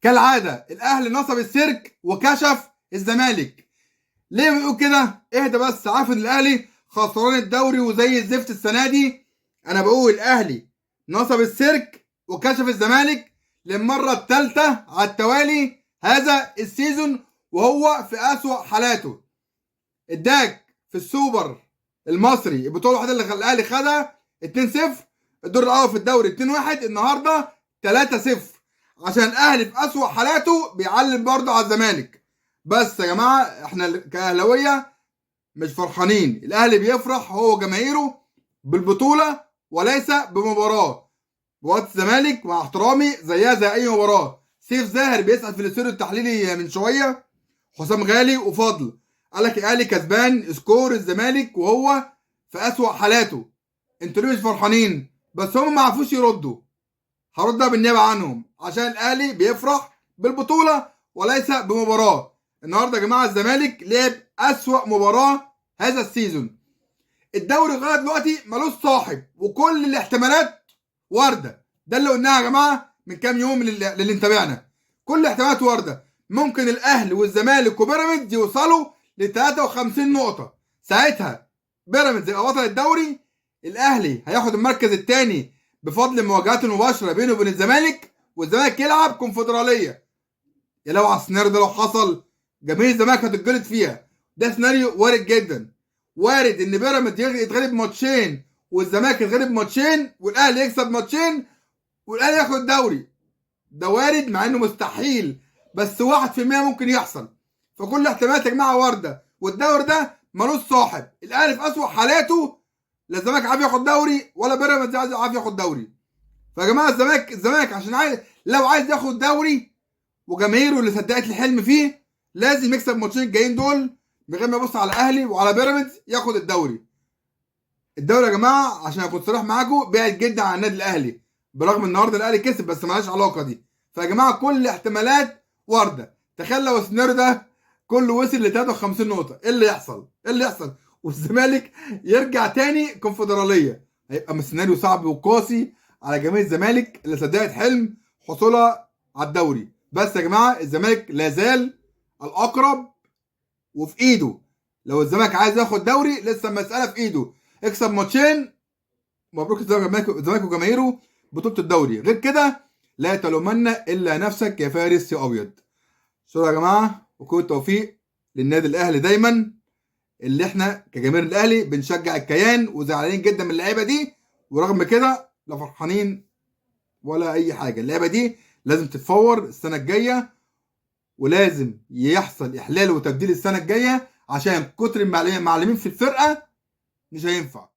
كالعاده الاهلي نصب السيرك وكشف الزمالك. ليه بنقول كده؟ اهدى بس، عارف ان الاهلي خسران الدوري وزي الزفت السنه دي. انا بقول الاهلي نصب السيرك وكشف الزمالك للمره الثالثه على التوالي هذا السيزون، وهو في اسوأ حالاته. اداك في السوبر المصري البطوله الوحيده اللي الاهلي خدها 2-0، الدور الاول في الدوري 2-1، النهارده 3-0. عشان الاهلي في اسوأ حالاته بيعلم برضه على الزمالك. بس يا جماعه احنا كاهلاويه مش فرحانين، الاهلي بيفرح هو جماهيره بالبطوله وليس بمباراه. مباراه الزمالك مع احترامي زيها زي اي مباراه. سيف زاهر بيسال في الاستوديو التحليلي من شويه، حسام غالي وفضل قال لك الاهلي كسبان سكور الزمالك وهو في اسوأ حالاته. انتوا ليه مش فرحانين؟ بس هم ما عرفوش يردوا. هردها بالنيابه عنهم عشان الاهلي بيفرح بالبطوله وليس بمباراه. النهارده يا جماعه الزمالك لعب اسوأ مباراه هذا السيزون. الدوري لغايه دلوقتي ملوش صاحب وكل الاحتمالات وارده. ده اللي قلناها يا جماعه من كام يوم للي متابعنا. كل الاحتمالات وارده. ممكن الاهلي والزمالك وبيراميدز يوصلوا ل 53 نقطه. ساعتها بيراميدز يبقى بطل الدوري، الاهلي هياخد المركز الثاني بفضل المواجهات المباشره بينه وبين الزمالك، والزمالك يلعب كونفدراليه. يا لو على السيناريو ده لو حصل جماهير الزمالك هتتجلط فيها. ده سيناريو وارد جدا. وارد ان بيراميدز يتغلب ماتشين والزمالك يتغلب ماتشين والاهلي يكسب ماتشين والاهلي ياخد الدوري. ده وارد مع انه مستحيل، بس 1% ممكن يحصل. فكل الاحتمالات يا جماعه وارده، والدوري ده ملوش صاحب. الاهلي في اسوأ حالاته، لا الزمالك عارف ياخد دوري ولا بيراميدز عارف ياخد دوري. فيا جماعه الزمالك عشان لو عايز ياخد دوري وجماهيره اللي صدقت الحلم فيه لازم يكسب الماتشين الجايين دول من غير ما يبص على الاهلي وعلى بيراميدز ياخد الدوري. الدوري يا جماعه عشان اكون صريح معاكم بعد جدا عن النادي الاهلي، برغم النهارده الاهلي كسب بس مالهاش علاقه دي. فيا جماعه كل الاحتمالات وارده. تخيل لو السيناريو ده كله وصل ل 53 نقطه، ايه اللي يحصل؟ ايه اللي يحصل؟ والزمالك يرجع تاني كونفدراليه. هيبقى سيناريو صعب وقاسي على جماهير الزمالك اللي صدقت حلم حصولها على الدوري. بس يا جماعه الزمالك لا زال الاقرب وفي ايده. لو الزمالك عايز ياخد دوري لسه المساله في ايده. اكسب ماتشين، مبروك الزمالك وجماهيره بطوله الدوري. غير كده لا تلومن الا نفسك يا فارس يا ابيض. شكرا يا جماعه وكل التوفيق للنادي الاهلي دايما، اللي احنا كجماهير الاهلي بنشجع الكيان وزعلانين جدا من اللعيبه دي، ورغم كده لا فرحانين ولا اي حاجه. اللعيبه دي لازم تتفور السنه الجايه، ولازم يحصل احلال وتبديل السنه الجايه عشان كتر المعلمين في الفرقه مش هينفع.